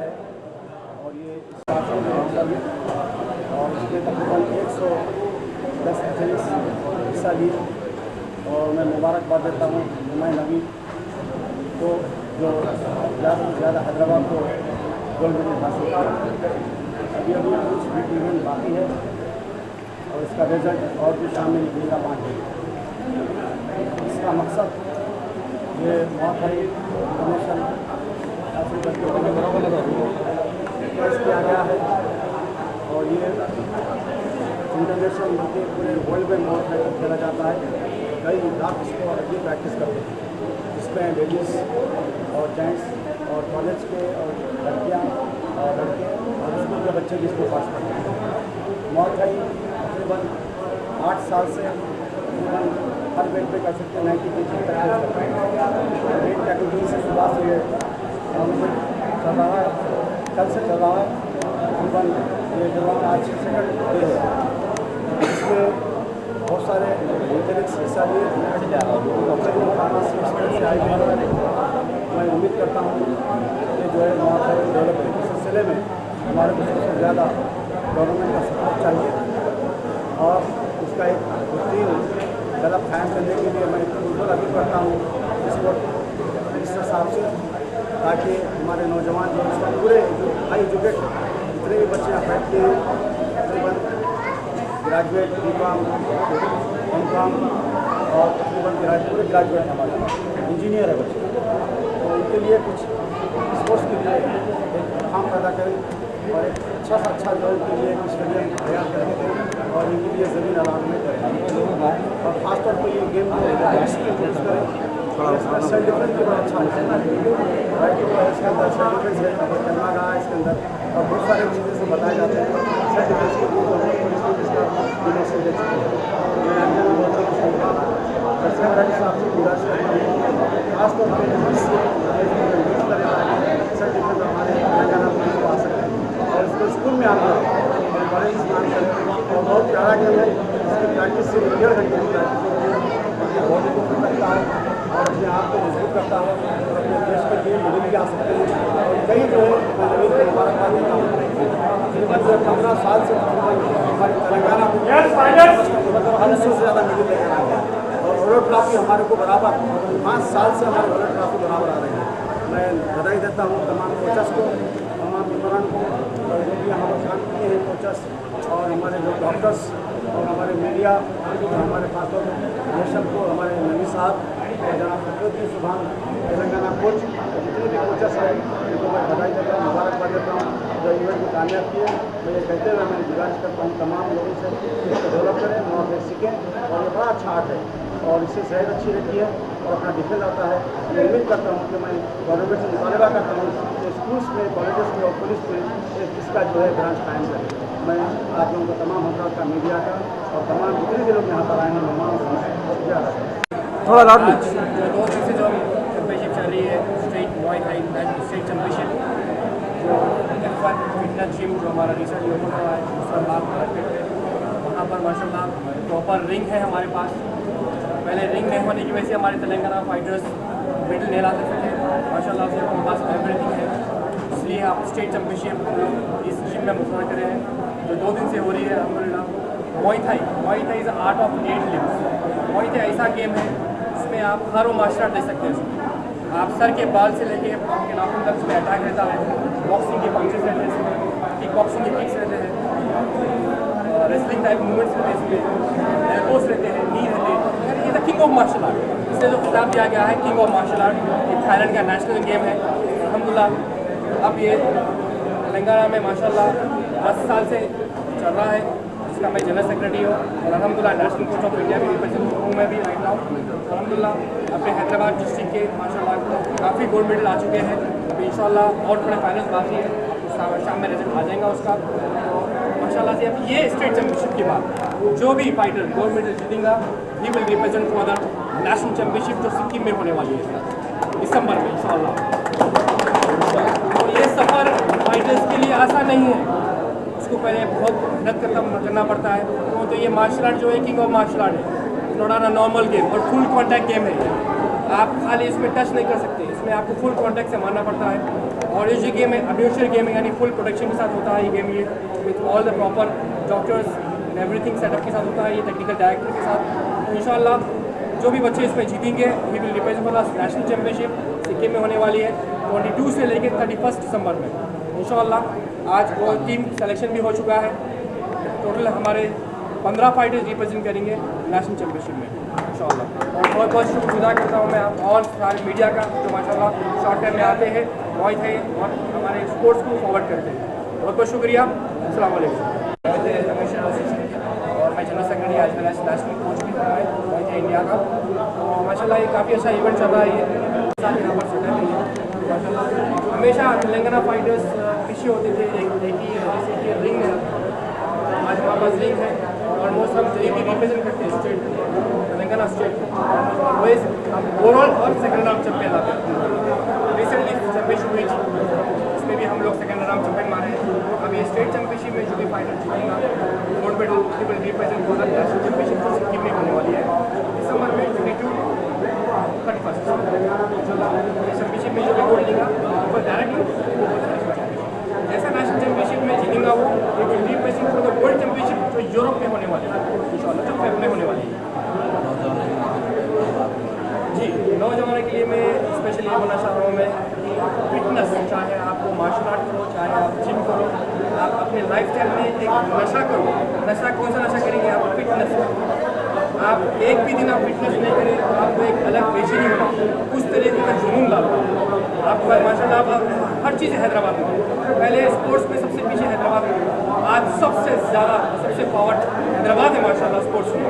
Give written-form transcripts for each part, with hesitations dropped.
है और ये और इसमें तकरीबन 110 एथलीट्स हिस्सा लिए और मैं मुबारकबाद देता हूँ हुमायूं नबी को जो ज़्यादा से ज़्यादा हैदराबाद को गोल्ड मेडल हासिल किया। अभी कुछ भी इवेंट बाकी है और इसका रिजल्ट और भी शाम में निकलेगा 5 बजे। इसका मकसद ये मुआफ़ी इंटरनेशनल हासिल किया गया है और ये इंटरनेशनल बल्कि पूरे वर्ल्ड में मुआफ़ी खेला जाता है। कई लाख स्कोर ये प्रैक्टिस करते हैं जिसमें लेडीज़ और जेंट्स और कॉलेज के और लड़कियाँ और लड़के और स्कूल के बच्चे भी इसको पास करते हैं। मुआफ़ी तकरीबन 8 साल से तकरीबन हर वेट पे कर सकते हैं 90 kg तक करते हैं। वेट कैटेगरी से सुबह से ये टूर्नामेंट चल रहा है, कल से चल रहा है। तकरीबन ये दौरान आज सेकंड डे है। इसमें बहुत सारे एथलीट्स हिस्सा लिए से आए हैं। मैं उम्मीद करता हूँ कि जो है मुआफ़ी डेवलपमेंट के सिलसिले में हमारे को सबसे ज़्यादा गवर्नमेंट का सपोर्ट चाहिए और उसका एक रूटीन गलत कायम करने के लिए मैं बिल्कुल अपील करता हूँ इसको मिनिस्टर साहब से, ताकि हमारे नौजवान जो इसका पूरे हाई एजुकेट जितने भी बच्चे अफेक्ट किए तकरीबन ग्रेजुएट B.Com M.Com और तकरीबन पूरे ग्रेजुएट हमारे इंजीनियर है बच्चे, तो उनके लिए कुछ स्पोर्ट्स के लिए एक काम पैदा करें और एक अच्छा से अच्छा जो उनके लिए एक स्टेडियम तैयार करें और इनके लिए ज़मीन अलाटमेंट करें और ख़ासतौर पर ये गेम करें। सेल्फ डिफेंस भी बड़ा अच्छा है, राइट टू इसके अंदर सेल्फ डिफेंस है, करना रहा है इसके अंदर और बहुत सारी चीज़ें से बताए जाते हैं सेल्फ डिफेंस के लिए इसका मैसेज दे चुके हैं। मैं अभियान बोलता हूँ साहब से गुजारिश करता हूँ खासतौर पर सेल्फ डिफेंस हमारे तेलंगाना पुलिस को आ सकते हैं और इसको स्कूल में आना है और कॉलेज में आना है और बहुत प्यारा गेम है। इसकी प्रैक्टिस से 1.5 घंटे की प्रैक्टिस होती है, अपनी बॉडी को फिट रखता है और अपने आप को मजबूत करता है और अपने देश के लिए मेडल भी आ सकते हैं और कई जो है मैं नवीन को मुबारकबाद देता हूँ। तकरीबन 15 साल से हमारे तेलंगाना को मतलब 100 से ज़्यादा मेडल लेकर आए हैं और वर्ल्ड ट्रॉफी हमारे को बराबर 5 साल से हमारे वर्ल्ड ट्रॉफी बराबर आ रही है। मैं बधाई देता हूँ तमाम कोचर्स को, तमाम मेम्बरान को और जो भी यहाँ पर काम किए हैं कोचर्स और हमारे जो डॉक्टर्स और हमारे मीडिया और हमारे खासतौर पर नेशनल को हमारे नबी साहब और जनाब फकरुद्दीन सुभान तेलंगाना कोच जितने भी कोचर्स हैं उनको मैं बधाई देता हूँ, मुबारकबाद देता हूँ जो इवेंट को कामयाब किए। मैं ये कहते हुए मैं गुजारिश करता हूँ तमाम लोगों से इसको डेवलप करें, मुआफ़ी सीखें और ये बड़ा अच्छा आर्ट है और इससे सेहत अच्छी रहती है और अपना डिफेंस आता है। मैं उम्मीद करता हूँ कि मैं गवर्नमेंट से मुतालबा करता हूँ कि स्कूल्स में, कॉलेजेस में और पुलिस में इसका जो है ब्रांच कायम करें। मैं आप लोगों को तमाम हजरात का, मीडिया का और तमाम जितने भी लोग यहाँ पर आए हैं मेहमान शुक्रिया अदा करता हूँ। थोड़ा रात में जो 2 दिन से जो चैम्पियनशिप चल रही है स्टेट मुआई थाई नेशनल स्टेट चैम्पियनशिप जो F1 फिटनेस जिम जो हमारा रिसेंटली ओपन हुआ है दूसरा लाभ मार्केट में, वहाँ पर माशाल्लाह प्रॉपर रिंग है हमारे पास। पहले रिंग नहीं होने की वजह से हमारे तेलंगाना फाइटर्स मेडल नहीं ला सकते थे, माशाल्लाह से हमारे पास एवरीथिंग है, इसलिए आप स्टेट चैम्पियनशिप इस जिम में मुक़र्रर करे हैं जो 2 दिन से हो रही है अल्हम्दुलिल्लाह। Muay Thai is art of 8 limbs. Muay Thai ऐसा गेम है जिसमें आप हर वो मार्शल आर्ट दे सकते हैं। आप सर के बाल से लेके आपके नाखून तक में अटैक रहता है, बॉक्सिंग के पंचेस रहते हैं इसमें, किक बॉक्सिंग के किक्स रहते हैं, रेसलिंग टाइप मूवमेंट्स रहते हैं इसमें, एल्बोस रहते हैं, नी रहते हैं। ये the king of martial art, इसे जो खिताब दिया गया है किंग ऑफ मार्शल आर्ट, ये थाईलैंड का नेशनल गेम है अल्हम्दुलिल्लाह। अब ये तेलंगाना में माशाल्लाह 10 साल से चल रहा है, जिसका मैं जनरल सेक्रेटरी हूँ और अल्हम्दुलिल्लाह नेशनल कोच ऑफ इंडिया भी रिप्रेजेंट हूँ मैं भी राइट नाउ। अल्हम्दुलिल्लाह अपने हैदराबाद डिस्ट्रिक्ट के माशाल्लाह काफ़ी गोल्ड मेडल आ चुके हैं, अभी इंशाल्लाह और थोड़े फाइनल्स बाकी है, शाम में रिजल्ट आ जाएगा उसका। माशाल्लाह से अब ये स्टेट चैम्पियनशिप के बाद जो भी फाइटर गोल्ड मेडल जीतेगा he will represent for the national championship जो सिक्किम में होने वाली है दिसंबर में इंशाल्लाह। तो ये सफ़र फाइटर्स के लिए आसान नहीं है, उसको पहले बहुत मेहनत करना पड़ता है। तो ये मार्शल आर्ट जो है किंग ऑफ मार्शल आर्ट है, नॉट अ नॉर्मल गेम और फुल कॉन्टैक्ट गेम है। आप खाली इसमें टच नहीं कर सकते, इसमें आपको फुल कॉन्टैक्ट से मारना पड़ता है। और ये गेम है एडवेंचर गेम है, यानी फुल प्रोटेक्शन के साथ होता है ये गेम, ये with all the proper doctors and everything setup के साथ होता है, ये टेक्निकल डायरेक्टर के साथ। तो इंशाल्लाह जो भी बच्चे इसमें जीतेंगे he will represent for national championship Sikkim में होने वाली है 22 से लेकर 31 दिसंबर में इंशाल्लाह। आज वो टीम सिलेक्शन भी हो चुका है। टोटल हमारे 15 फाइटर्स रिप्रेजेंट करेंगे नेशनल चैम्पियनशिप में इंशाल्लाह। और बहुत बहुत शुक्रिया करता हूँ मैं और सारे मीडिया का जो माशाल्लाह शॉर्ट टाइम में आते हैं, वॉइस है और हमारे स्पोर्ट्स को फॉरवर्ड करते हैं। बहुत बहुत शुक्रिया। अस्सलाम वालेकुम। और मैं जनरल सेक्रेटरी आज नेशनल कोच भी हूँ मैं इंडिया का। तो माशाल्लाह ये काफ़ी अच्छा इवेंट चल रहा है, ये साथ यहाँ पर सेटल नहीं है माशाल्लाह। हमेशा तेलंगाना फाइटर्स पीछे होते थे एक ही जैसे कि रिंग है, आज हमारे पास रिंग है। ऑलमोस्ट हम जो भी रिप्रेजेंट करते हैं स्टेट तेलंगाना स्टेट ऑलवेज हम ओवरऑल और सेकेंड राउंड चैंपियन आते हैं। रिसेंटली चैंपियनशिप हुई थी, इसमें भी हम लोग सेकेंड राउंड चैंपियन मारे हैं। अब ये स्टेट चैंपियनशिप में जो भी फाइटर जीतेगा gold medal will represent for the national championship जो सिक्किम में होने वाली है दिसंबर में 22-31 चैंपियनशिप में जो भी गोल्ड लेगा वो डायरेक्टली जैसा नेशनल चैंपियनशिप में जीतेगा वो will represent for the world championship जो यूरोप में होने वाली है इंशाल्लाह, जो फेब में होने वाली है। जी, नौजवानों के लिए मैं स्पेशली ये बोलना चाह रहा हूँ मैं कि फिटनेस, चाहे आपको मार्शल आर्ट करो, चाहे आप जिम करो, आप अपने लाइफ स्टाइल में एक नशा करो। नशा कौन सा नशा करेंगे आप? फिटनेस करो। आप एक भी दिन आप फिटनेस नहीं करें तो आपको एक अलग बेचैनी होगा, उस तरीके का जुनून डालता है आपका माशाल्लाह। आप हर चीज़ हैदराबाद में, पहले स्पोर्ट्स में सबसे पीछे हैदराबाद में, आज सबसे ज़्यादा सबसे पावर हैदराबाद है माशाल्लाह स्पोर्ट्स में।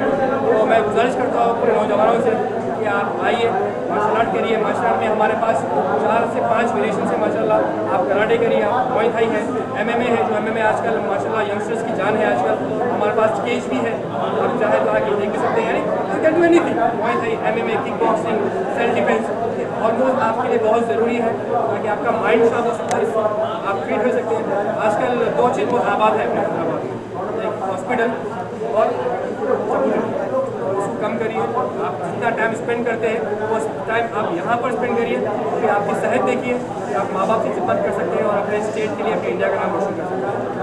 तो मैं गुजारिश करता हूँ पूरे नौजवानों से कि आप आइए मार्शल आर्ट करिए। मार्शल आर्ट में हमारे पास 4 से 5 वेरिएशन है माशाल्लाह। आप कराटे करिए, आप मुआय थाई है, MMA है, जो MMA आजकल माशाल्लाह यंगस्टर्स की जान है आजकल। हमारे पास केज भी है, आप चाहे तो आके देख सकते हैं। यानी you can do anything, Muay Thai, MMA, kick boxing, self defence almost आपके लिए बहुत ज़रूरी है ताकि आपका माइंड शार्प हो सकता है, आप फिट हो सकते हैं। आजकल 2 चीज़ बहुत आबाद है अपने हैदराबाद में, एक हॉस्पिटल और उसको कम करिए। आप जितना टाइम स्पेंड करते हैं वो टाइम आप यहाँ पर स्पेंड करिए, कि आपकी सेहत देखिए कि आप माँ बाप की खिदमत कर सकते हैं और अपने स्टेट के लिए अपने इंडिया का नाम रोशन कर सकते हैं।